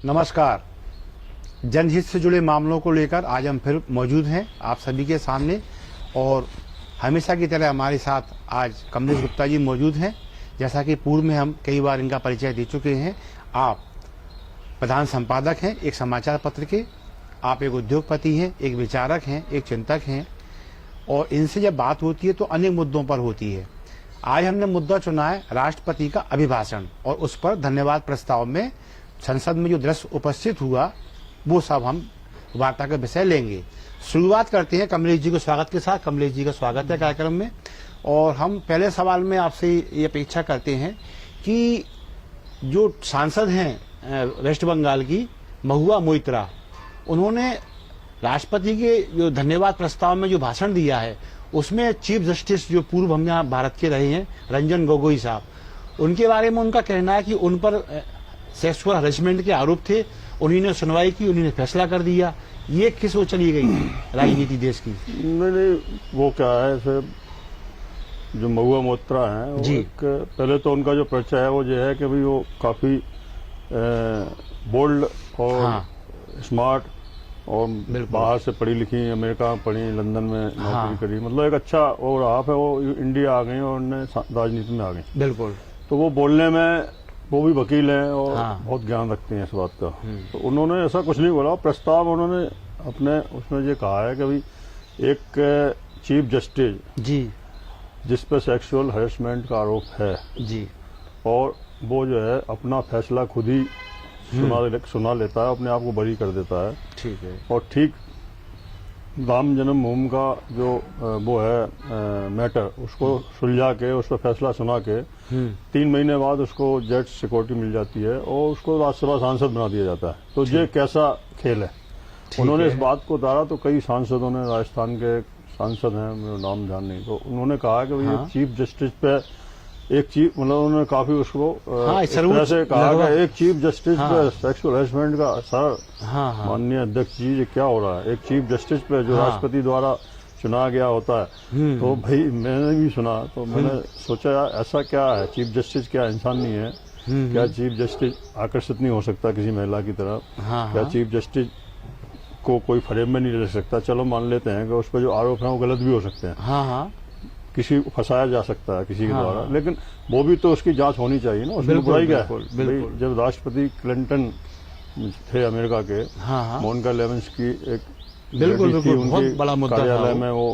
नमस्कार। जनहित से जुड़े मामलों को लेकर आज हम फिर मौजूद हैं आप सभी के सामने, और हमेशा की तरह हमारे साथ आज कमलेश गुप्ता जी मौजूद हैं। जैसा कि पूर्व में हम कई बार इनका परिचय दे चुके हैं, आप प्रधान संपादक हैं एक समाचार पत्र के, आप एक उद्योगपति हैं, एक विचारक हैं, एक चिंतक हैं, और इनसे जब बात होती है तो अनेक मुद्दों पर होती है। आज हमने मुद्दा चुना है राष्ट्रपति का अभिभाषण, और उस पर धन्यवाद प्रस्ताव में संसद में जो दृश्य उपस्थित हुआ वो सब हम वार्ता का विषय लेंगे। शुरुआत करते हैं कमलेश जी को स्वागत के साथ। कमलेश जी का स्वागत है कार्यक्रम में। और हम पहले सवाल में आपसे ये अपेक्षा करते हैं कि जो सांसद हैं वेस्ट बंगाल की महुआ मोइत्रा, उन्होंने राष्ट्रपति के जो धन्यवाद प्रस्ताव में जो भाषण दिया है उसमें चीफ जस्टिस जो पूर्व हम यहाँ भारत के रहे हैं रंजन गोगोई साहब, उनके बारे में उनका कहना है कि उन पर सेक्सुअल हरेसमेंट के आरोप थे, उन्होंने सुनवाई की, उन्होंने फैसला कर दिया। ये किस वो चली गई राजनीति देश की? नहीं, वो क्या है सर, जो महुआ मोइत्रा है जी, पहले तो उनका जो परिचय है वो ये है कि भाई वो काफी बोल्ड और स्मार्ट और बाहर से पढ़ी लिखी, अमेरिका में पढ़ी, लंदन में नौकरी करी, मतलब एक अच्छा वो रहा है। वो इंडिया आ गई और उन्हें राजनीति में आ गई। बिल्कुल। तो वो बोलने में, वो भी वकील हैं और बहुत ज्ञान रखते हैं इस बात का। तो उन्होंने ऐसा कुछ नहीं बोला। प्रस्ताव उन्होंने अपने उसमें ये कहा है कि भाई एक चीफ जस्टिस जी जिस पर सेक्सुअल हरेसमेंट का आरोप है जी, और वो जो है अपना फैसला खुद ही सुना लेता है, अपने आप को बरी कर देता है। ठीक है। और ठीक राम जन्मभूमि का जो वो है मैटर, उसको सुलझा के उस पर फैसला सुना के 3 महीने बाद उसको जेट सिक्योरिटी मिल जाती है और उसको राज्यसभा सांसद बना दिया जाता है। तो ये कैसा खेल है? उन्होंने इस बात को उतारा तो कई सांसदों ने, राजस्थान के सांसद हैं, मेरा नाम ध्यान नहीं, तो उन्होंने कहा कि भाई चीफ जस्टिस पे एक चीफ, मतलब उन्होंने काफी उसको इस तरह से कहा कि एक चीफ जस्टिस पे सेक्सुअल हरेसमेंट का सर माननीय अध्यक्ष जी ये क्या हो रहा है? एक चीफ जस्टिस पे जो राष्ट्रपति द्वारा चुना गया होता है। तो भाई मैंने भी सुना तो मैंने सोचा यार ऐसा क्या है, चीफ जस्टिस क्या इंसान नहीं है क्या? चीफ जस्टिस आकर्षित नहीं हो सकता किसी महिला की तरफ? क्या चीफ जस्टिस को कोई फ्रेम में नहीं रख सकता? चलो मान लेते हैं कि उस पर जो आरोप है वो गलत भी हो सकते हैं, किसी फंसाया जा सकता है किसी के द्वारा, लेकिन वो भी तो उसकी जांच होनी चाहिए ना। उसमें बुराई क्या है? जब राष्ट्रपति क्लिंटन थे अमेरिका के, मोनिका लेविन्स्की एक बिल्कुल बहुत बड़ा मुद्दा कार्यालय में वो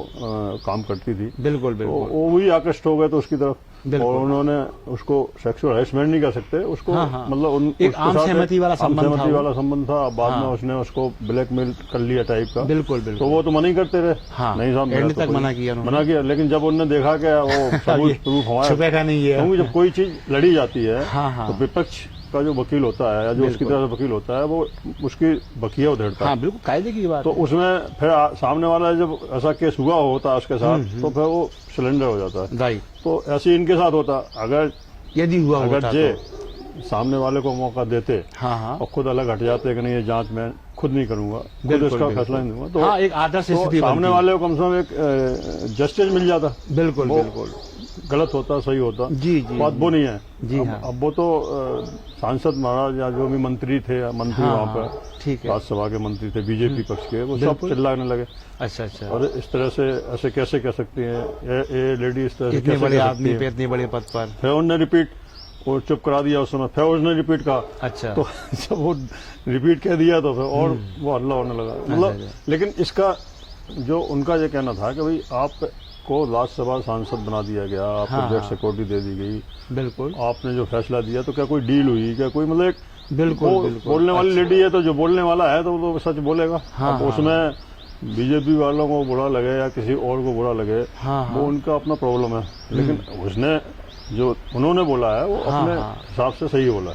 काम करती थी। बिल्कुल वो भी आकृष्ट हो गए तो उसकी तरफ, और उन्होंने उसको सेक्सुअल हरेसमेंट नहीं कर सकते उसको, मतलब एक आम सहमति वाला संबंध था। बाद में उसने उसको ब्लैकमेल कर लिया टाइप का। बिल्कुल। तो वो तो मना ही करते रहे, नहीं साहब मना किया। लेकिन जब उन्होंने देखा कि वो सबूत प्रूफ हमारा नहीं है, क्योंकि जब कोई चीज लड़ी जाती है तो विपक्ष का जो वकील होता है या जो उसकी तरफ से वकील होता है वो उसकी बकिया उधेड़ता है। बिल्कुल कायदे की बात। तो उसमें फिर सामने वाला जब ऐसा केस हुआ होता है उसके साथ, तो फिर वो सिलेंडर हो जाता है। राइट। तो ऐसे ही इनके साथ होता, अगर यदि हुआ अगर जे सामने वाले को मौका देते और खुद अलग हट जाते कि नहीं ये जांच मैं खुद नहीं करूंगा, खुद उसका फैसला नहीं दूंगा, तो एक आदर्श स्थिति सामने वाले को कम से कम एक जस्टिस मिल जाता। बिल्कुल बिल्कुल। गलत होता सही होता जी, बात वो नहीं है जी। अब वो तो सांसद महाराज या जो भी मंत्री थे, मंत्री वहाँ पर राज्यसभा के मंत्री थे बीजेपी पक्ष के, वो सब चिल्लाने लगे। अच्छा। और इस तरह से ऐसे कैसे कह सकती है ये लेडी, इस तरह से इतने बड़े आदमी पे इतने बड़े पद पर? फिर उन्होंने रिपीट वो चुप करा दिया उस समय, फिर उसने रिपीट कहा। अच्छा। तो जब वो रिपीट कह दिया तो फिर और वो हल्ला होने लगा, मतलब। लेकिन इसका जो उनका ये कहना था कि भाई आप को राज्यसभा सांसद बना दिया गया, आपको जेट सिक्योरिटी दे दी गई, बिल्कुल, आपने जो फैसला दिया, तो क्या कोई डील हुई क्या? कोई मतलब एक बिल्कुल बोलने वाली लेडी है, तो जो बोलने वाला है तो वो सच बोलेगा। उसमें बीजेपी वालों को बुरा लगे या किसी और को बुरा लगे, वो उनका अपना प्रॉब्लम है। लेकिन उसने जो उन्होंने बोला है वो अपने हिसाब से सही बोला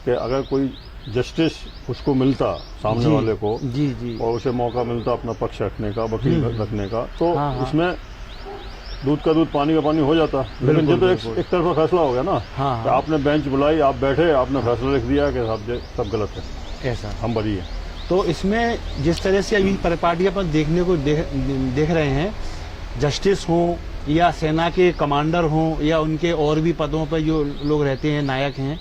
कि अगर कोई जस्टिस उसको मिलता सामने वाले को जी, और उसे मौका मिलता अपना पक्ष रखने का, वकील रखने का, तो उसमें दूध का दूध पानी का पानी हो जाता। लेकिन जब तो एक तरफा फैसला हो गया ना, तो आपने बेंच बुलाई, आप बैठे, आपने फैसला लिख दिया कि साहब सब गलत है, ऐसा हम बरी है। तो इसमें जिस तरह से अभी परिपाटियां पर देखने को देख रहे हैं, जस्टिस हो या सेना के कमांडर हों या उनके और भी पदों पर जो लोग रहते हैं, नायक हैं,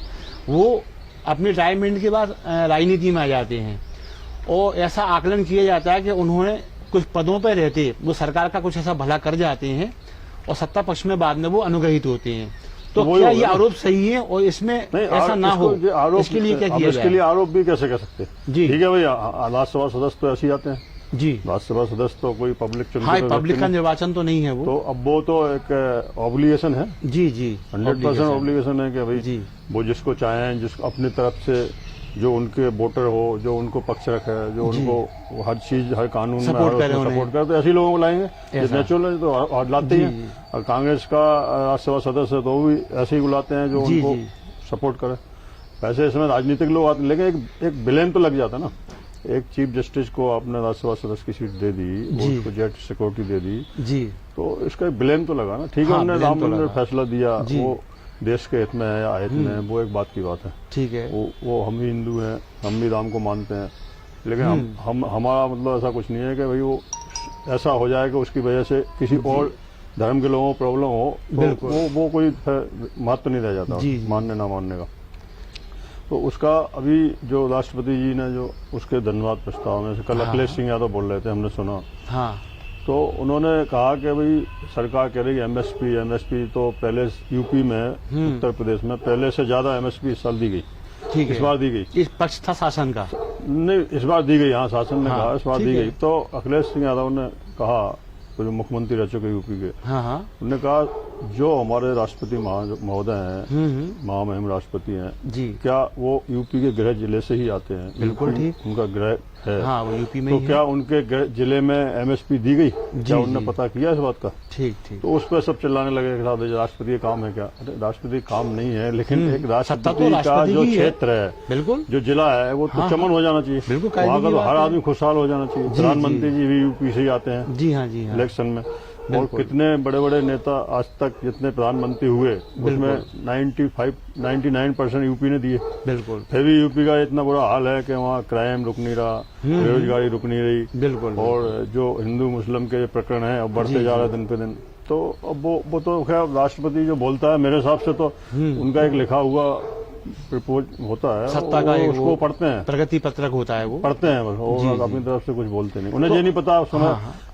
वो अपने रिटायरमेंट के बाद राजनीति में आ जाते हैं और ऐसा आकलन किया जाता है कि उन्होंने कुछ पदों पर रहते वो सरकार का कुछ ऐसा भला कर जाते हैं और सत्ता पक्ष में बाद में वो अनुग्रहित होते हैं। तो क्या ये आरोप सही है और इसमें ऐसा ना हो इसके लिए क्या किया जाए? इसके लिए आरोप भी कैसे कह सकते हैं जी? ठीक है भाई, राज्यसभा सदस्य तो ऐसे ही आते हैं जी। राज्यसभा सदस्य तो कोई पब्लिक चुन हाँ, पब्लिक का निर्वाचन तो नहीं है वो, तो अब वो तो एक ऑब्लिगेशन है जी जी, 100% ऑब्लिगेशन है कि भाई जी वो जिसको चाहें, जिसको अपनी तरफ से जो उनके वोटर हो, जो उनको पक्ष रखे, जो उनको हर चीज हर कानून में सपोर्ट करे, तो ऐसे लोगों को लाएंगे। नेचुरल है तो लाते हैं। और कांग्रेस का राज्यसभा सदस्य तो वो भी ऐसे ही बुलाते हैं जो उनको सपोर्ट करे। वैसे इसमें राजनीतिक लोग आते हैं, लेकिन एक ब्लेम तो लग जाता है ना। एक चीफ जस्टिस को आपने राज्यसभा सदस्य की सीट दे दी, उसको जेट सिक्योरिटी दे दी जी, तो इसका एक ब्लेम तो लगा ना। ठीक है, उन्होंने राम मंदिर फैसला दिया, वो देश के हित में है या अहित में है, वो एक बात की बात है। ठीक है, वो हम भी हिंदू हैं, हम भी राम को मानते हैं, लेकिन हम हमारा मतलब ऐसा कुछ नहीं है कि भाई वो ऐसा हो जाए कि उसकी वजह से किसी और धर्म के लोगों को प्रॉब्लम हो, तो वो कोई महत्व नहीं रह जाता मानने ना मानने का। तो उसका अभी जो राष्ट्रपति जी ने जो उसके धन्यवाद प्रस्ताव में से कल अखिलेश सिंह यादव बोल रहे थे, हमने सुना। हाँ, तो उन्होंने कहा कि भाई सरकार कह रही है एमएसपी तो पहले यूपी में उत्तर प्रदेश में पहले से ज्यादा एमएसपी इस साल दी गई। ठीक है, इस बार दी गई। इस पक्ष था शासन का? नहीं, इस बार दी गई। हाँ, शासन ने कहा इस बार दी गई। तो अखिलेश सिंह यादव ने कहा, तो जो मुख्यमंत्री रह चुके यूपी के, उन्होंने कहा जो हमारे राष्ट्रपति महोदय हैं, महामहिम राष्ट्रपति हैं जी, क्या वो यूपी के गृह जिले से ही आते हैं? बिल्कुल ठीक, उनका गृह है। हाँ, वो यूपी में तो क्या उनके जिले में एमएसपी दी गई? क्या उन्होंने पता किया इस बात का? ठीक ठीक। तो उस पर सब चिल्लाने लगे कि राष्ट्रपति का काम है क्या? अरे राष्ट्रपति काम नहीं है, लेकिन एक राष्ट्रपति का जो क्षेत्र है, बिल्कुल जो जिला है, वो तो चमन हो जाना चाहिए। बिल्कुल, वहाँ का तो हर आदमी खुशहाल हो जाना चाहिए। प्रधानमंत्री जी भी यूपी से ही आते हैं जी। हाँ जी, इलेक्शन में। और कितने बड़े बड़े नेता आज तक जितने प्रधानमंत्री हुए, उसमें 99% यूपी ने दिए। बिल्कुल, फिर भी यूपी का इतना बुरा हाल है कि वहाँ क्राइम रुक नहीं रहा, बेरोजगारी रुक नहीं रही। बिल्कुल, और जो हिंदू मुस्लिम के प्रकरण है अब बढ़ते जा रहे दिन पे दिन। तो अब वो तो खैर राष्ट्रपति जो बोलता है, मेरे हिसाब से तो उनका एक लिखा हुआ रिपोर्ट होता है, सत्ता का उसको पढ़ते हैं, प्रगति पत्रक होता है, वो पढ़ते हैं बस, वो अपनी तरफ से कुछ बोलते नहीं। उन्हें ये नहीं पता सुना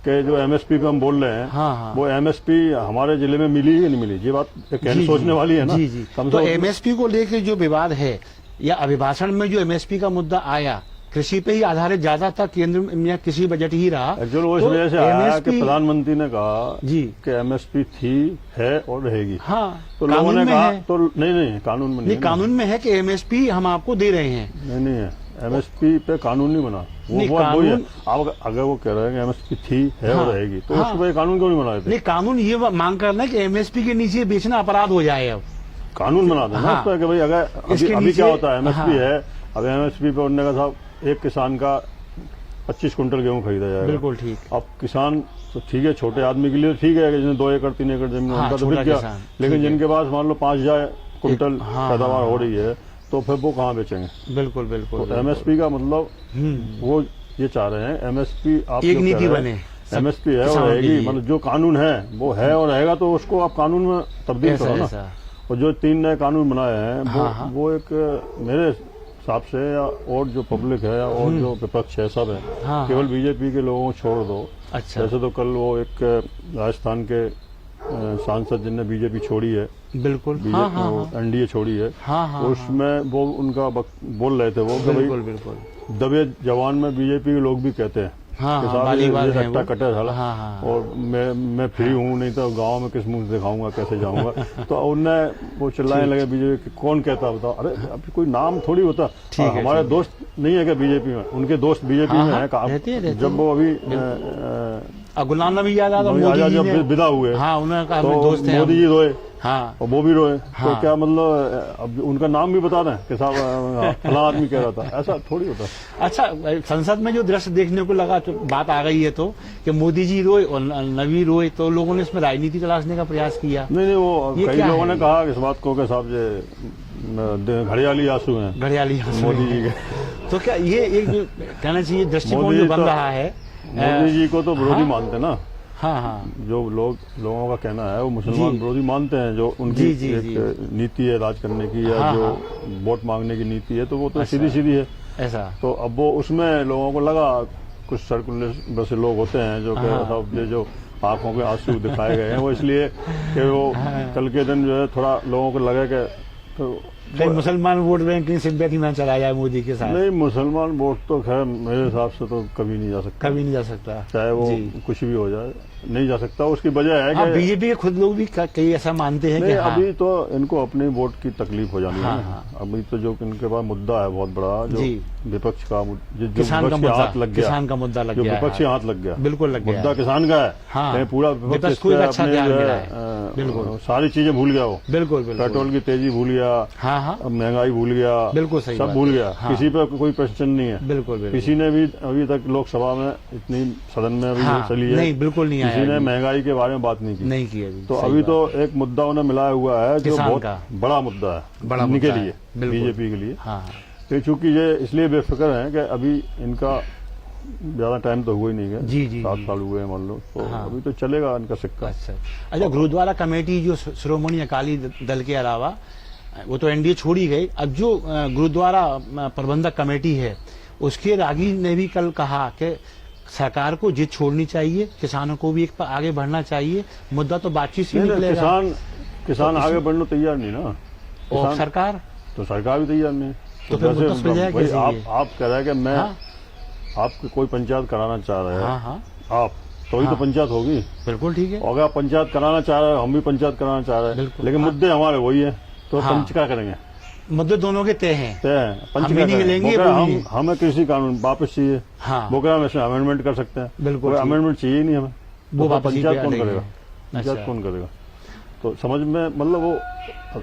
कि जो एमएसपी पे हम बोल रहे हैं, वो एमएसपी हमारे जिले में मिली या नहीं मिली, ये बात कहने सोचने वाली है ना। तो एमएसपी को लेकर जो विवाद है या अभिभाषण में जो एमएसपी का मुद्दा आया, कृषि पे ही आधारित ज्यादातर केंद्र में कृषि बजट ही रहा। एक्चुअली वो इस वजह से आया कि प्रधानमंत्री ने कहा जी कि एमएसपी थी, है और रहेगी। हाँ, तो लोगों ने कहा तो नहीं कानून में नहीं, कानून में है कि एमएसपी हम आपको दे रहे हैं। नहीं है, एमएसपी पे कानून नहीं बना। वो अगर वो कह रहे हैं कि एमएसपी थी, है और रहेगी, तो उस पर कानून क्यों नहीं बना रहे? नहीं, कानून ये मांग करना है कि एमएसपी के नीचे बेचना अपराध हो जाए। अब कानून बना देना उस पर कि भाई अगर अभी क्या होता है, एमएसपी है, अब एमएसपी पे उन्होंने कहा साहब एक किसान का 25 कुंटल गेहूं खरीदा जाएगा। बिल्कुल ठीक। अब किसान तो ठीक है, छोटे आदमी के लिए ठीक है, जिन्हें 2 एकड़ 3 एकड़ जमीन उनका तो बिक गया, लेकिन जिनके पास मान लो 5000 कुंटल पैदावार हो रही है, तो फिर वो कहाँ बेचेंगे? बिल्कुल बिल्कुल। तो एमएसपी का मतलब वो ये चाह रहे हैं, एमएसपी आप एक नीति बने, एमएसपी है और रहेगी, मतलब जो कानून है वो है और रहेगा, तो उसको आप कानून में तब्दील करो ना। और जो 3 नए कानून बनाए हैं, वो एक मेरे हिसाब से या और जो पब्लिक है और जो विपक्ष है सब है, केवल बीजेपी के लोगों को छोड़ दो। अच्छा, जैसे तो कल वो एक राजस्थान के सांसद जिनने बीजेपी छोड़ी है, बिल्कुल एनडीए छोड़ी है, उसमें वो उनका बोल रहे थे वो कि भाई दबे जवान में बीजेपी के लोग भी कहते हैं रट्टा कटा साला, और मैं फ्री हूँ, नहीं तो गांव में किस मुंह से दिखाऊंगा, कैसे जाऊंगा। तो उनने वो चिल्लाने लगे बीजेपी कौन कहता बताओ। अरे अभी कोई नाम थोड़ी होता, हमारे दोस्त नहीं है क्या बीजेपी में? उनके दोस्त बीजेपी में है। जब वो अभी गुलाम नबी आजाद जब विदा हुए, तो मोदी जी रोए, हाँ, और वो भी रोए। हाँ, तो क्या मतलब अब उनका नाम भी बता दें कि साहब फला आदमी कह रहा था, ऐसा थोड़ी होता। अच्छा, संसद में जो दृश्य देखने को लगा, तो बात आ गई है तो कि मोदी जी रोए और नबी रोए, तो लोगों ने इसमें राजनीति तलाशने का प्रयास किया। नहीं, वो कई लोगों ने कहा इस बात को कि साहब ये घड़ियाली आंसू हैं, घड़ियाली आंसू मोदी जी के। तो क्या ये एक जो कहना चाहिए दृष्टिकोण जो बन रहा है, मोदी जी को तो विरोधी मानते ना। हाँ हाँ जो लोगों का कहना है वो मुसलमान विरोधी मानते हैं, जो उनकी एक नीति है राज करने की या हाँ, जो वोट मांगने की नीति है, तो वो तो सीधी सीधी है ऐसा। तो अब वो उसमें लोगों को लगा, कुछ सर्कुलर वैसे लोग होते हैं जो कि जो आंखों के आंसू दिखाए गए हैं वो इसलिए कि वो कल के दिन जो है थोड़ा लोगों को लगे कि तो मुसलमान वोट बैंक की सिंपैथी ना चला जाए मोदी के साथ। नहीं, मुसलमान वोट तो खैर मेरे हिसाब से तो कभी नहीं जा सकता, कभी नहीं जा सकता, चाहे वो कुछ भी हो जाए, नहीं जा सकता। उसकी वजह है कि बीजेपी के खुद लोग भी कई ऐसा मानते हैं कि अभी तो इनको अपने वोट की तकलीफ हो जानी है। अभी तो जो इनके पास मुद्दा है बहुत बड़ा, जो विपक्ष का किसान का हाथ लग गया, किसान का मुद्दा लग गया, विपक्ष हाथ लग गया, बिल्कुल लग गया, मुद्दा किसान का है, पूरा विपक्ष बिल्कुल सारी चीजें भूल गया वो, बिल्कुल पेट्रोल की तेजी भूल गया, महंगाई भूल गया, बिल्कुल सही, सब भूल गया, किसी पे कोई क्वेश्चन नहीं है, बिल्कुल किसी ने भी अभी तक लोकसभा में इतनी सदन में अभी चली है, बिल्कुल नहीं, किसी ने महंगाई के बारे में बात नहीं की अभी। तो अभी तो एक मुद्दा उन्हें मिलाया हुआ है जो बहुत बड़ा मुद्दा है इनके लिए, बीजेपी के लिए। तो चूंकि ये इसलिए बेफिक्र है कि अभी इनका ज्यादा टाइम तो हुआ ही नहीं है, 7 साल हुए मान लो, तो अभी तो चलेगा इनका सिक्का। अच्छा, गुरुद्वारा कमेटी जो श्रोमणी अकाली दल के अलावा वो तो एनडीए छोड़ ही गई, अब जो गुरुद्वारा प्रबंधक कमेटी है उसके रागी ने भी कल कहा कि सरकार को जिद छोड़नी चाहिए, किसानों को भी एक आगे बढ़ना चाहिए, मुद्दा तो बातचीत से निकलेगा। किसान आगे बढ़ने तैयार नहीं ना, और सरकार भी तैयार नहीं, तो फिर मुद्दा सुलझाया कैसे? आप कह रहे हैं कि मैं आपकी कोई पंचायत कराना चाह रहे हैं, आप तो ही तो पंचायत होगी, बिल्कुल ठीक है, अगर आप पंचायत कराना चाह रहे हैं, हम भी पंचायत कराना चाह रहे हैं, लेकिन मुद्दे हमारे वही है, तो पंच क्या करेंगे? मुद्दे दोनों के तय हैं, पंच नहीं मिलेंगे, हमें कृषि कानून वापस चाहिए, वो क्या हम इसमें अमेंडमेंट कर सकते हैं, बिल्कुल अमेंडमेंट चाहिए नहीं हमें, वो पंचायत कौन करेगा, पंचायत कौन करेगा? तो समझ में मतलब वो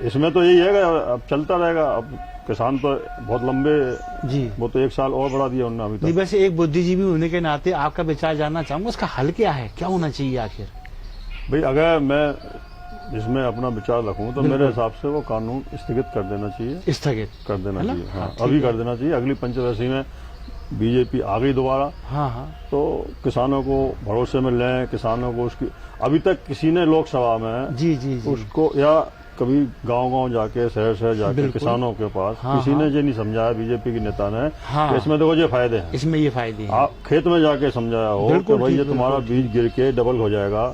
इसमें तो यही है, अब चलता रहेगा। अब किसान तो बहुत लंबे वो तो 1 साल और बढ़ा दिया उन्होंने अभी तक। वैसे एक बुद्धिजीवी होने के नाते आपका विचार जानना चाहूंगा, उसका हल क्या है, क्या होना चाहिए आखिर? भाई अगर मैं इसमें अपना विचार रखूं तो मेरे हिसाब से वो कानून स्थगित कर देना चाहिए, स्थगित कर देना चाहिए, हाँ, अभी कर देना चाहिए। अगली पंचवर्षीय में बीजेपी आ गई दोबारा, तो किसानों को भरोसे में लें, किसानों को उसकी अभी तक किसी ने लोकसभा में उसको या कभी गांव-गांव जाके शहर जाके किसानों के पास किसी ने ये नहीं समझाया, बीजेपी के नेता ने, इसमें देखो ये फायदे हैं, इसमें ये फायदे हैं। आप खेत में जाके समझाया हो कि भाई ये तुम्हारा बीज गिर के डबल हो जाएगा,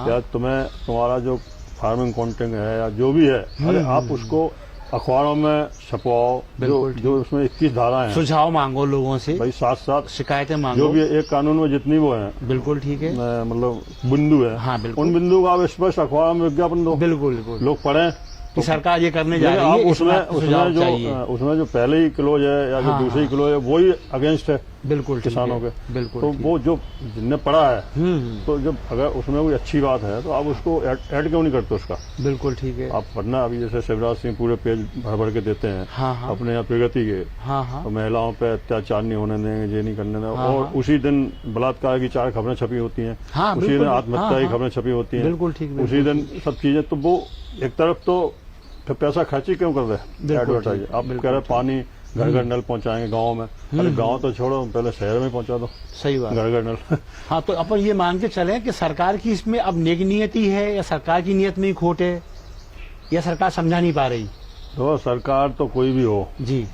या तुम्हें तुम्हारा जो फार्मिंग कॉन्टेंट है या जो भी है, अरे आप उसको अखबारों में छपवाओ, जो उसमें 21 धारा है, सुझाव मांगो लोगों से, भाई साथ शिकायतें मांगो, जो भी एक कानून में जितनी वो है, बिल्कुल ठीक है, मतलब बिंदु है, उन बिंदु का आप स्पष्ट अखबार में विज्ञापन दो, बिल्कुल लोग पढ़ें कि सरकार ये करने जा रही है, उसमें जो पहले ही क्लोज है या जो दूसरी क्लोज है वही अगेंस्ट है, बिल्कुल किसानों के, बिल्कुल। तो वो जो जिनने पढ़ा है, तो जब अगर उसमें कोई अच्छी बात है तो आप उसको ऐड क्यों नहीं करते उसका, बिल्कुल ठीक है। आप पढ़ना, अभी जैसे शिवराज सिंह पूरे पेज भर के देते हैं अपने यहाँ प्रगति के, तो महिलाओं पे अत्याचार नहीं होने देंगे, ये नहीं करने देंगे, और उसी दिन बलात्कार की 4 खबरें छपी होती हैं, उसी दिन आत्महत्या की खबरें छपी होती हैं, बिल्कुल ठीक, उसी दिन सब चीजें। तो वो एक तरफ तो पैसा खर्ची क्यों कर रहे हैं एडवर्टाइज, आप कह रहे पानी घर नल पहुंचाएंगे गाँव में, अरे गाँव तो छोड़ो, पहले शहर में पहुंचा दो, सही बात, घर नल। हाँ, तो अपन ये मान के चले कि सरकार की इसमें अब नेक नियति है, या सरकार की नियत में ही खोट है, या सरकार समझा नहीं पा रही? तो सरकार तो कोई भी हो जी,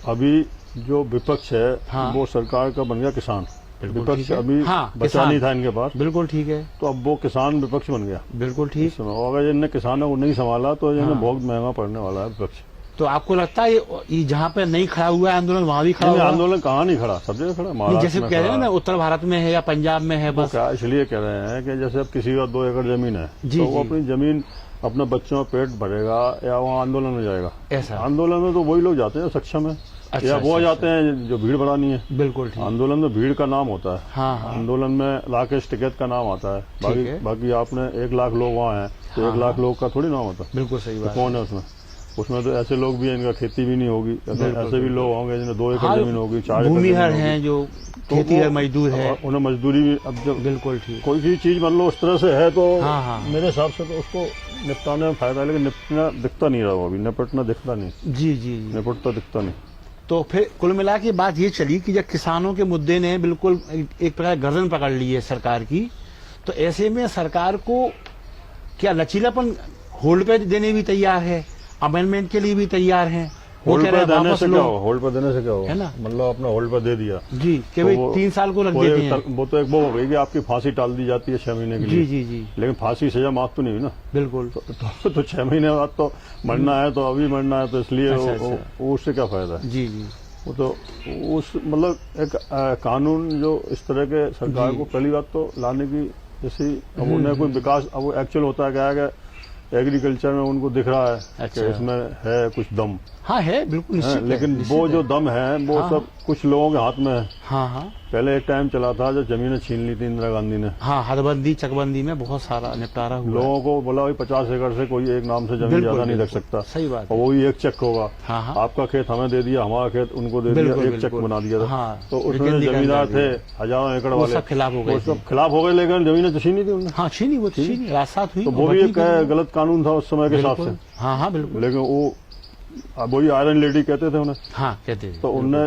अभी जो विपक्ष है वो सरकार का बन गया किसान, विपक्ष अभी बचा नहीं था इनके पास, बिल्कुल ठीक है, तो अब वो किसान विपक्ष बन गया, बिल्कुल ठीक। अगर इनने किसानों को नहीं संभाला तो इन्हें बहुत महंगा पड़ने वाला है विपक्ष। तो आपको लगता है ये जहाँ पे नहीं खड़ा हुआ है आंदोलन, वहाँ भी खड़ा हुआ? आंदोलन कहाँ नहीं खड़ा, सब जगह खड़ा, महाराष्ट्र जैसे कह रहे हैं ना, उत्तर भारत में है या पंजाब में है, बस क्या इसलिए कह रहे हैं कि जैसे अब किसी का 2 एकड़ जमीन है, तो वो अपनी जमीन अपने बच्चों पेट भरेगा या वहाँ आंदोलन में जाएगा, ऐसा आंदोलन में तो वही लोग जाते हैं सक्षम है, या वो जाते हैं जो भीड़ बढ़ानी है, बिल्कुल। आंदोलन में भीड़ का नाम होता है, आंदोलन में राकेश टिकैत का नाम आता है, बाकी आपने 1 लाख लोग वहाँ हैं तो 1 लाख लोग का थोड़ी नाम होता है, बिल्कुल सही बात। कौन है उसमें तो ऐसे लोग भी हैं इनका खेती भी नहीं होगी, ऐसे भी लोग होंगे जिन्हें 2 एकड़ जमीन होगी, 4 एकड़ भूमिहर हैं जो खेती मजदूर है, उन्हें मजदूरी भी अब जब, बिल्कुल ठीक, कोई भी चीज मान लो उस तरह से है तो मेरे हिसाब से तो उसको निपटाने में फायदा है, लेकिन निपटना दिखता नहीं रहा, अभी निपटना दिखता नहीं, जी निपटता दिखता नहीं। तो फिर कुल मिला के बात ये चली कि जब किसानों के मुद्दे ने बिल्कुल एक प्रकार गर्दन पकड़ ली है सरकार की, तो ऐसे में सरकार को क्या लचीलापन होल्ड पे देने भी तैयार है, अमेंडमेंट के लिए भी तैयार है? होल्ड पर देने से क्या हो, होल्ड पर देने से क्या हो, है ना, मतलब अपना होल्ड पर दे दिया जी कि भाई 3 साल को लग देते हैं। वो तो एक वो हो गई कि आपकी फांसी टाल दी जाती है 6 महीने के लिए। जी जी जी। लेकिन फांसी सजा माफ तो नहीं हुई ना। बिल्कुल। तो 6 महीने बाद तो मरना है, तो अभी मरना है, तो इसलिए उससे क्या फायदा है। जी जी। वो तो उस मतलब एक कानून जो इस तरह के सरकार को पहली बात तो लाने की, जैसे अब उन्हें कोई विकास, अब एक्चुअल होता है क्या है कि एग्रीकल्चर में उनको दिख रहा है कि इसमें है कुछ दम। हाँ है, बिल्कुल निश्चित लेकिन निश्चित वो जो दम है वो सब कुछ लोगों के हाथ में है। हाँ हाँ। पहले एक टाइम चला था जब जमीनें छीन ली थी इंदिरा गांधी ने। हाँ, हदबंदी चकबंदी में बहुत सारा निपटारा हुआ। लोगों को बोला भाई 50 एकड़ से कोई एक नाम से जमीन ज्यादा नहीं रख सकता। सही बात। और वो ही एक चेक होगा। हाँ हाँ। आपका खेत हमें दे दिया, हमारा खेत उनको दे दिया, एक चेक बना दिया था। हाँ, तो उसमें जमींदार थे हजारों एकड़ वाले, सब खिलाफ हो गए। सब खिलाफ हो गए, लेकिन जमीनें तो छीनी थी उन्होंने। हाँ छीनी, वो छीनी, राजसात हुई। तो वो भी एक गलत कानून था उस समय के हिसाब से। हाँ हाँ बिल्कुल। लेकिन वो वही आयरन लेडी कहते थे उन्हें। हाँ कहते थे। तो उनने,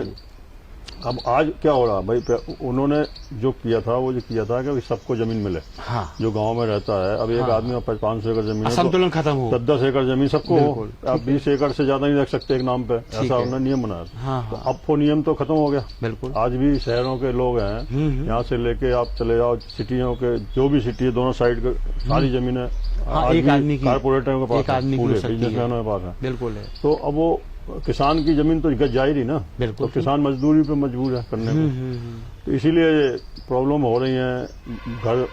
अब आज क्या हो रहा भाई, उन्होंने जो किया था वो जो किया था कि सबको जमीन मिले। हाँ। जो गांव में रहता है, अब एक आदमी 500 एकड़ जमीन, संतुलन खत्म हो, 10 एकड़ जमीन सबको हो, आप 20 एकड़ से ज्यादा नहीं रख सकते एक नाम पे, ऐसा उन्होंने नियम बनाया। हाँ, तो अब वो नियम तो खत्म हो गया। बिल्कुल। आज भी शहरों के लोग हैं, यहाँ से लेके आप चले जाओ सिटियों के, जो भी सिटी है दोनों साइड के सारी जमीनें एक आदमी की, कारपोरेटरों के पास, पूरे बिजनेसमैनों के पास है। बिल्कुल है। तो अब वो किसान की जमीन तो जा ही रही ना। बिल्कुल। तो किसान मजदूरी पे मजबूर है करने को। तो इसीलिए ये प्रॉब्लम हो रही है,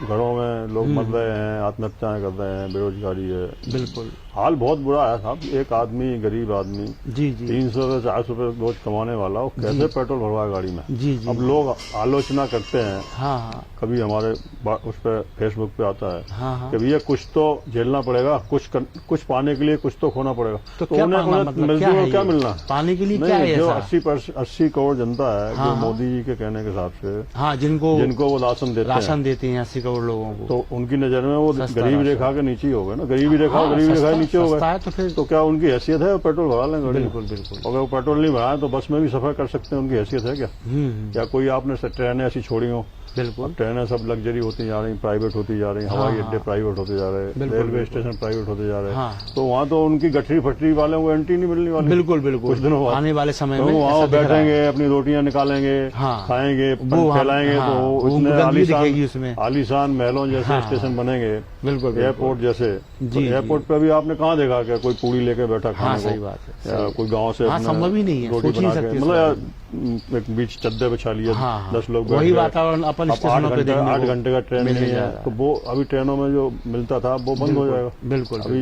घरों में लोग मर रहे हैं, आत्महत्याएं कर रहे हैं, बेरोजगारी है। बिल्कुल हाल बहुत बुरा है साहब। एक आदमी, गरीब आदमी, जी जी, 300 से 400 रुपए रोज कमाने वाला, वो कैसे पेट्रोल भरवाए गाड़ी में। जी जी। अब लोग आलोचना करते हैं। हाँ हाँ। कभी हमारे उस पर फेसबुक पे आता है हाँ, कि भैया कुछ तो झेलना पड़ेगा, कुछ पाने के लिए कुछ तो खोना पड़ेगा। तो उन्हें मजदूरों को क्या मिलना पाने के लिए? क्या है जो 80 करोड़ जनता है, जो मोदी जी के कहने के हिसाब से, हाँ, जिनको वो राशन देते हैं 80 करोड़ लोगों को, तो उनकी नजर में वो गरीब रेखा के नीचे हो गए ना। गरीबी रेखा नीचे हो गए, तो क्या उनकी हैसियत है पेट्रोल भरा लें गाड़ी? बिल्कुल बिल्कुल। अगर वो पेट्रोल नहीं भराए तो बस में भी सफर कर सकते हैं, उनकी हैसियत है क्या? क्या कोई आपने ट्रेनें ऐसी छोड़ी हो? बिल्कुल। ट्रेनें सब लग्जरी होती जा रही, प्राइवेट होती जा रही, हवाई अड्डे प्राइवेट होते जा रहे, रेलवे स्टेशन प्राइवेट होते जा रहे। तो वहाँ तो उनकी गठरी फटरी वालों को एंट्री नहीं मिलने वाली। बिल्कुल बिल्कुल। कुछ दिनों बाद आने वाले समय में वहाँ बैठेंगे, अपनी रोटियां निकालेंगे, खाएंगे, फैलाएंगे, तो आलीशान महलों जैसे स्टेशन बनेंगे। बिल्कुल। एयरपोर्ट जैसे, एयरपोर्ट पे भी आपने कहाँ देखा क्या कोई पूड़ी लेके बैठा खाने को? कोई गाँव से संभव ही नहीं है, रोटी बना के, मतलब एक बीच चद्दर बिछा लिया, 10 लोग, वही वातावरण अपन 8 घंटे का ट्रेन नहीं है। तो वो अभी ट्रेनों में जो मिलता था वो बंद हो जाएगा। बिल्कुल। अभी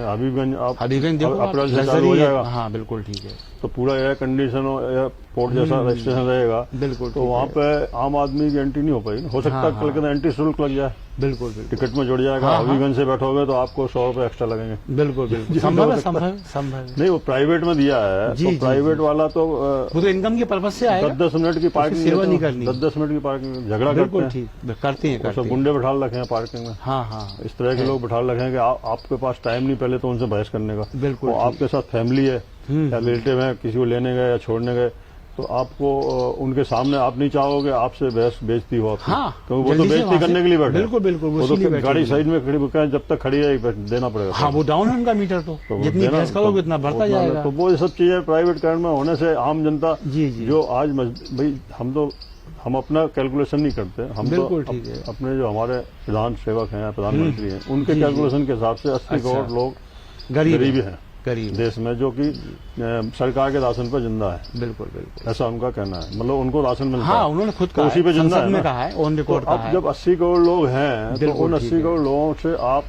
हबीबगंज अप्रैल से चालू हो जाएगा। हाँ बिल्कुल ठीक है। तो पूरा एयर कंडीशन एयरपोर्ट जैसा स्टेशन रहेगा। बिल्कुल। तो वहाँ पे आम आदमी की एंट्री नहीं हो पाएगी। हो सकता है कल के एंट्री शुल्क लग जाए। बिल्कुल। टिकट में जुड़ जाएगा। हबीबगंज से बैठोगे तो आपको 100 रुपए एक्स्ट्रा लगेंगे। बिल्कुल बिल्कुल। संभव नहीं, वो प्राइवेट में दिया है। तो प्राइवेट वाला तो वो तो इनकम के पर्पज से आएगा। 10 मिनट की पार्किंग सेवा नहीं करनी, 10 मिनट की पार्किंग झगड़ा करते हैं। सब गुंडे बैठा रखे हैं पार्किंग में। हाँ हाँ, इस तरह के लोग बैठा रखे हैं कि आपके पास टाइम नहीं पहले तो उनसे बहस करने का। बिल्कुल। आपके साथ फैमिली है या रिलेटिव है, किसी को लेने गए या छोड़ने गए, तो आपको उनके सामने आप नहीं चाहोगे आपसे बहस बेइज्जती हो आपकी। हाँ, क्योंकि वो तो बेइज्जती करने के लिए बैठे। बिल्कुल बिल्कुल। वो तो गाड़ी साइड में खड़ी जब तक खड़ी है देना पड़ेगा। हाँ, वो डाउन है उनका मीटर, तो जितनी बहस करोगे उतना बढ़ता जाएगा। तो वो सब चीजें प्राइवेट कार में होने से आम जनता जो आज भाई हम अपना कैलकुलेशन नहीं करते, हम तो अपने जो हमारे प्रधान सेवक हैं, प्रधानमंत्री हैं, उनके कैलकुलेशन के हिसाब से 80 करोड़ लोग गरीबी हैं देश में, जो कि सरकार के राशन पर जिंदा है। बिल्कुल बिल्कुल, ऐसा उनका कहना है। मतलब उनको राशन मिलता है। उन्होंने खुद कहा, उसी पे जिंदा है, कहा है, ऑन रिकॉर्ड कहा है। अब जब 80 करोड़ लोग हैं तो उन 80 करोड़ लोगों से आप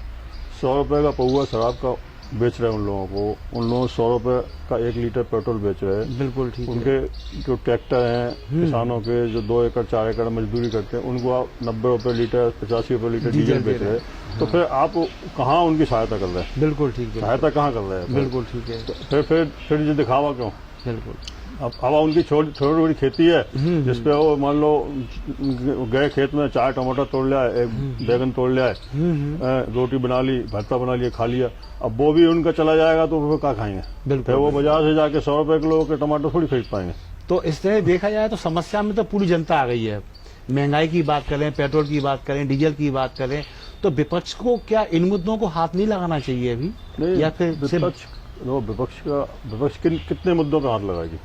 100 रुपए का पौवा शराब का बेच रहे हैं उन लोगों को, उन लोगों 100 रुपए का 1 लीटर पेट्रोल बेच रहे हैं। बिल्कुल ठीक। उनके जो ट्रैक्टर हैं किसानों के, जो 2 एकड़ 4 एकड़ मजदूरी करते हैं, उनको आप 90 रुपए लीटर 85 रुपए लीटर डीजल बेच रहे हैं। तो फिर आप कहाँ उनकी सहायता कर रहे हैं? बिल्कुल ठीक है। सहायता कहाँ कर रहे हैं? बिल्कुल ठीक है। तो फिर ये दिखावा क्यों? बिल्कुल। अब उनकी छोटी छोटी खेती है जिसपे वो मान लो गए खेत में 4 टमाटर तोड़ लिया, 1 बैगन तोड़ लिया, रोटी बना ली, भरता बना लिया, खा लिया। अब वो भी उनका चला जाएगा तो फिर क्या खाएंगे? बिल्कुल। वो बाजार से जाके 100 रुपए किलो के टमाटर थोड़ी खरीद पाएंगे। तो इस तरह देखा जाए तो समस्या में तो पूरी जनता आ गई है। महंगाई की बात करें, पेट्रोल की बात करें, डीजल की बात करें, तो विपक्ष को क्या इन मुद्दों को हाथ नहीं लगाना चाहिए अभी? या फिर विपक्ष कितने मुद्दों पे हाथ लगाएगी?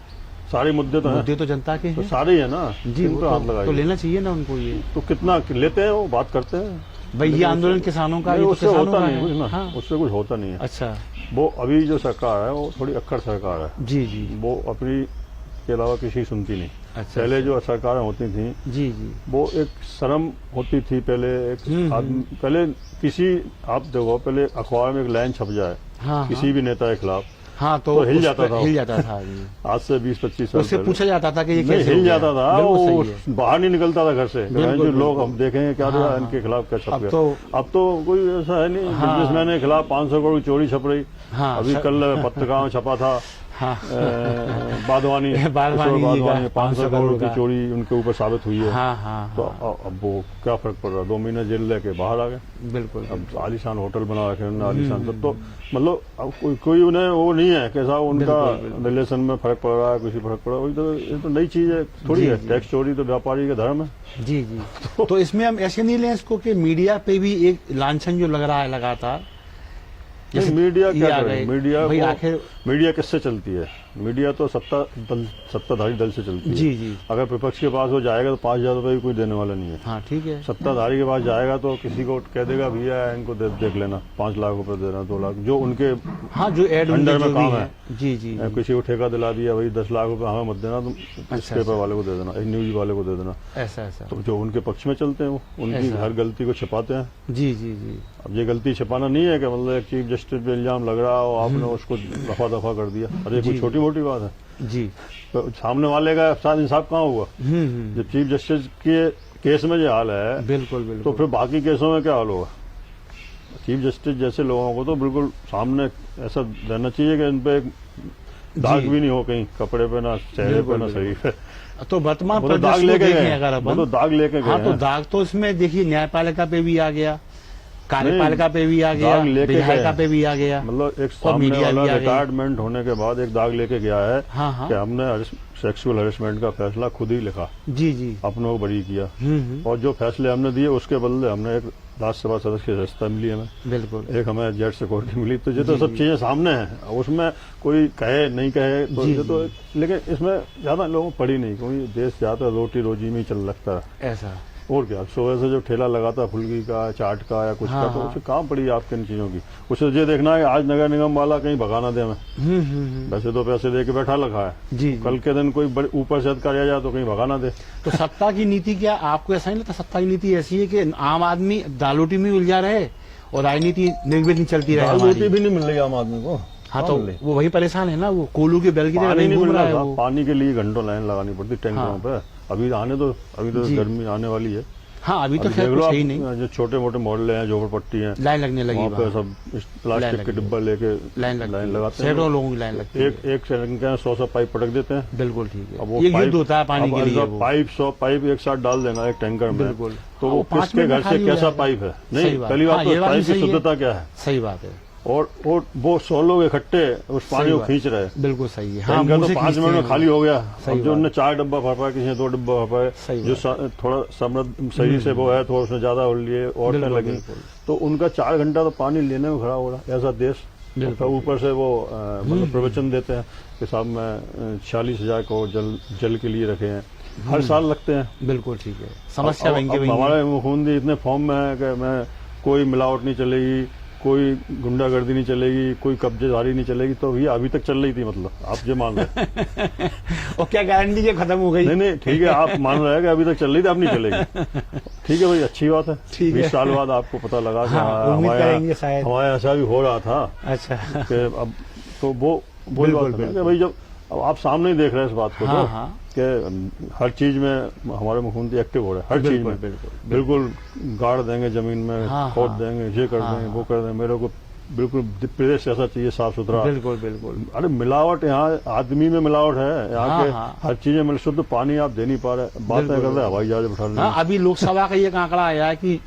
सारे मुद्दे तो मुद्दे तो जनता के तो हैं। सारे ही है ना जी, तो हाथ लगाएगी। तो लेना चाहिए ना उनको ये। तो कितना लेते हैं वो बात करते हैं भाई ये आंदोलन किसानों का, ये तो उससे किसानों होता का नहीं है। कुछ ना, हाँ। उससे कुछ होता नहीं है। अच्छा। वो अभी जो सरकार है वो थोड़ी अक्कड़ सरकार है। जी जी। वो अपनी के अलावा किसी की सुनती नहीं। अच्छा। पहले जो सरकारें होती थी जी जी। वो एक शर्म होती थी। पहले एक आदमी, पहले किसी, आप देखो पहले अखबार में एक लाइन छप जाए हाँ, किसी भी नेता के खिलाफ, हाँ, तो हिल जाता था। हिल जाता था जी। आज से 20-25 साल उससे पहले पूछा जाता था कि ये नहीं, कैसे हिल हो गया? जाता था। बिल्कुल वो सही है। बाहर नहीं निकलता था घर से। बिल्कुल, जो लोग हम देखेंगे क्या हाँ, इनके खिलाफ क्या छप अब गया। अब तो कोई ऐसा है नहीं। हाँ। बिजनेसमैन के खिलाफ 500 करोड़ की चोरी छप रही। हाँ, अभी कल पत्रिका में छपा था हाँ। बादवानी बादवानी 500 करोड़ की चोरी उनके ऊपर साबित हुई है। हाँ, हाँ, तो अब वो क्या फर्क पड़ रहा, 2 महीने जेल लेके बाहर आ गए। बिल्कुल। अब आलीशान होटल बना रखे उन्होंने, आलीशान सब। तो मतलब अब कोई उन्हें वो नहीं है कैसा उनका रिलेशन में फर्क पड़ रहा है, कुछ फर्क पड़ रहा है। तो ये तो नई चीज है थोड़ी है। टैक्स चोरी तो व्यापारी का धर्म है। जी जी। तो इसमें हम ऐसे नहीं लें इसको कि मीडिया पे भी एक लांछन जो लग रहा है लगातार। मीडिया क्या करे? मीडिया मीडिया किससे चलती है? मीडिया तो सत्ताधारी दल से चलती है। जी जी। अगर विपक्ष के पास वो जाएगा तो 5,000 रुपये भी कोई देने वाला नहीं है। हाँ ठीक है। सत्ताधारी के पास जाएगा तो किसी को कह देगा भैया इनको देख लेना, 5 लाख रुपए देना, 2 लाख, जो उनके हाँ जो एड अंडर में काम है। जी जी। किसी को ठेका दिला दिया भाई 10 लाख रुपए हमें मत देना, तुम इस पेपर वाले को दे देना, एक न्यूज वाले को दे देना। ऐसा ऐसा। तो जो उनके पक्ष में चलते हैं वो उनकी हर गलती को छिपाते हैं। जी जी जी। अब ये गलती छिपाना नहीं है कि मतलब एक चीफ जस्टिस पे इल्जाम लग रहा हो, आपने उसको दफा दफा कर दिया। अरे कोई छोटी मोटी बात है? जी। तो सामने वाले का साथ इंसाफ कहाँ हुआ? जब चीफ जस्टिस के केस में जो हाल है, बिल्कुल बिल्कुल, तो फिर बाकी केसों में क्या हाल होगा? चीफ जस्टिस जैसे लोगों को तो बिल्कुल सामने ऐसा रहना चाहिए कि इन पे दाग भी नहीं हो कहीं कपड़े पे, ना चेहरे पे, ना शरीर पे। तो वर्तमान दाग लेके गए, अगर अपन तो दाग लेके गए। हाँ तो दाग तो इसमें देखिए न्यायपालिका पे भी आ गया, कार्यपालिका पे भी आ गया, विधायिका पे भी आ गया। मतलब एक सामने वाला रिटायरमेंट होने के बाद एक दाग लेके गया है। हाँ। कि हमने सेक्सुअल हरेसमेंट का फैसला खुद ही लिखा, जी जी, अपनों को बरी किया, और जो फैसले हमने दिए उसके बदले हमने एक राज्यसभा सदस्य की सदस्यता मिली हमें, बिल्कुल, एक हमें जेड से कोर्ट की मिली। तो ये तो सब चीजें सामने हैं, उसमें कोई कहे नहीं कहे तो ये तो, लेकिन इसमें ज्यादा लोगों को पड़ी नहीं, क्योंकि देश ज्यादा रोटी रोजी में ही चल लगता है। ऐसा और क्या, सुबह से जो ठेला लगाता फुल्की का, चाट का या कुछ का, तो उसे कहाँ पड़ी आपके इन चीजों की? उसे ये देखना है आज नगर निगम वाला कहीं भगाना दे हमें। वैसे तो पैसे दे के बैठा रखा है जी, कल के दिन कोई ऊपर से अधिकारी आ जाए तो कहीं भगाना दे। तो सत्ता की नीति क्या आपको ऐसा नहीं लगता? सत्ता की नीति ऐसी है कि आम आदमी दाल-रोटी में उलझा रहे और राजनीति निर्विघ्न चलती रहे। दाल-रोटी भी नहीं मिल रही आम आदमी को। हाँ तो वो वही परेशान है ना, वो कोलू के बैल की तरह नहीं घूम मिल रहा है रहा, वो। पानी के लिए घंटों लाइन लगानी पड़ती टैंकरों पे। अभी तो गर्मी आने वाली है। हाँ अभी तो खैर कुछ ही नहीं, जो छोटे मोटे मोहल्ले हैं, झोपड़पट्टी हैं, लाइन लगने लगी, वहाँ पे सब प्लास्टिक के डिब्बा लेके लाइन लगाते हैं। सैकड़ों लोगों की लाइन लगती है। एक सेकंड के 100 पाइप पटक देते हैं। बिल्कुल ठीक है। अब वो एक युद्ध होता है पानी के लिए। 100 पाइप एक साथ डाल देना एक टैंकर में। बिल्कुल। तो वो किसके घर से कैसा पाइप है? नहीं, पहली बात तो पाइप की शुद्धता क्या है? सही बात है। और वो 100 लोग इकट्ठे उस पानी को खींच रहे हैं। बिल्कुल सही है। हाँ, तो 5 मिनट में खाली हो गया। जो उनने 4 डब्बा भर पाया, किसी ने 2 डब्बा भर पाए, जो थोड़ा समृद्ध सही से वो है, थोड़ा उसने ज्यादा हो लिए, औरतें लगी, तो उनका 4 घंटा तो पानी लेने में खड़ा हो रहा। ऐसा देश ऊपर से वो मतलब प्रवचन देते हैं कि साहब मैं 46,000 करोड़ जल के लिए रखे हैं, हर साल लगते हैं। बिल्कुल ठीक है। समस्या हमारे मुख्यमंत्री इतने फॉर्म में है कि मैं कोई मिलावट नहीं चलेगी, कोई गुंडागर्दी नहीं चलेगी, कोई कब्जेदारी नहीं चलेगी। तो भैया अभी तक चल रही थी, मतलब आप जो मान रहे हैं। और क्या गारंटी के खत्म हो गई? नहीं ठीक है, आप मान रहे हैं कि अभी तक चल रही थी, अब नहीं चलेगी। ठीक है भाई, अच्छी बात है। 20 साल बाद आपको पता लगा कि हमारे ऐसा भी हो रहा था। अच्छा, कि अब तो वो बात है कि भाई जब अब आप सामने ही देख रहे हैं इस बात को, तो कि हर चीज में हमारे मुख्यमंत्री एक्टिव हो रहे हैं, हर चीज में बिल्कुल गाड़ देंगे, जमीन में खोद देंगे, ये कर देंगे, वो कर देंगे। मेरे को बिल्कुल प्रदेश ऐसा चाहिए, साफ सुथरा। बिल्कुल बिल्कुल। अरे मिलावट यहाँ आदमी में मिलावट है, यहाँ के हर चीजें मिल, शुद्ध पानी आप दे नहीं पा रहे, बात नहीं कर रहे, हवाई जहाज बैठा रहे। अभी लोकसभा का ये आंकड़ा आया है कि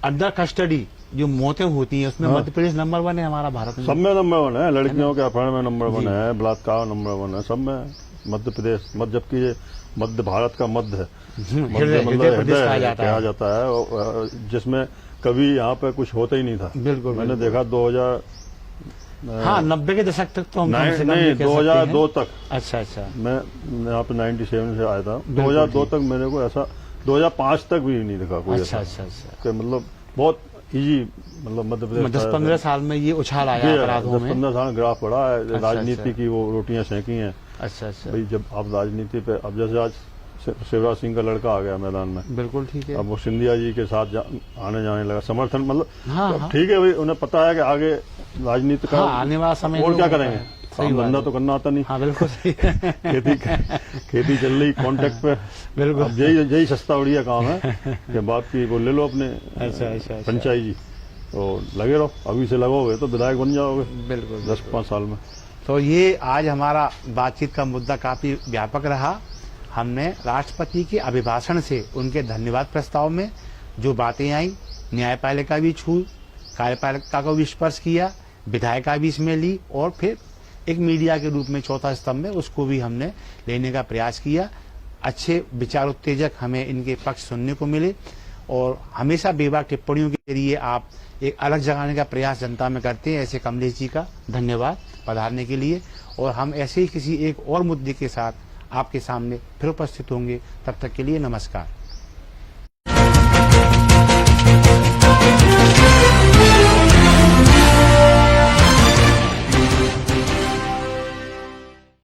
अंडर कस्टडी जो मौतें होती हैं उसमें मध्य प्रदेश नंबर 1 है हमारा भारत में। सब में नंबर 1 है, लड़कियों के अपहरण में नंबर 1 है, बलात्कार नंबर 1 है, सब में मध्य प्रदेश। जबकि मध्य भारत का मध्य है, हृदय प्रदेश कहा जाता है, और जिसमें कभी यहाँ पे कुछ होता ही नहीं था। बिल्कुल मैंने देखा 2000 हाँ 90 के दशक तक तो हम नहीं 2002 तक। अच्छा मैं यहाँ पे 97 से आया था, 2002 तक मेरे को ऐसा, 2005 तक भी नहीं देखा कोई। अच्छा कि मतलब बहुत इजी, मतलब मध्य प्रदेश 10-15 साल में ये उछाल आया अपराधों में। 10-15 साल ग्राफ बढ़ा है। राजनीति की वो रोटियां सेंकी हैं। अच्छा भाई जब आप राजनीति पे, अब जैसे आज शिवराज सिंह का लड़का आ गया मैदान में, बिल्कुल ठीक है, अब वो सिंधिया जी के साथ आने जाने लगा, समर्थन मतलब हाँ। ठीक है भाई, उन्हें पता है कि आगे राजनीति का आने वाला समय और क्या करेंगे, काम धंधा तो करना आता नहीं। हाँ बिल्कुल खेती चल रही कॉन्ट्रैक्ट पे, बिल्कुल यही सस्ता बढ़िया काम है कि बात की वो ले लो अपने पंचायत जी, तो लगे रहो, अभी से लगोगे तो विधायक बन जाओगे बिल्कुल 10-5 साल में। तो ये आज हमारा बातचीत का मुद्दा काफी व्यापक रहा। हमने राष्ट्रपति के अभिभाषण से उनके धन्यवाद प्रस्ताव में जो बातें आई, न्यायपालिका भी छू, कार्यपालिका को भी स्पर्श किया, विधायिका भी इसमें ली, और फिर एक मीडिया के रूप में चौथा स्तंभ में उसको भी हमने लेने का प्रयास किया। अच्छे विचार उत्तेजक हमें इनके पक्ष सुनने को मिले, और हमेशा बेबाक टिप्पणियों के जरिए आप एक अलग जगाने का प्रयास जनता में करते हैं। ऐसे कमलेश जी का धन्यवाद पधारने के लिए, और हम ऐसे ही किसी एक और मुद्दे के साथ आपके सामने फिर उपस्थित होंगे। तब तक के लिए नमस्कार।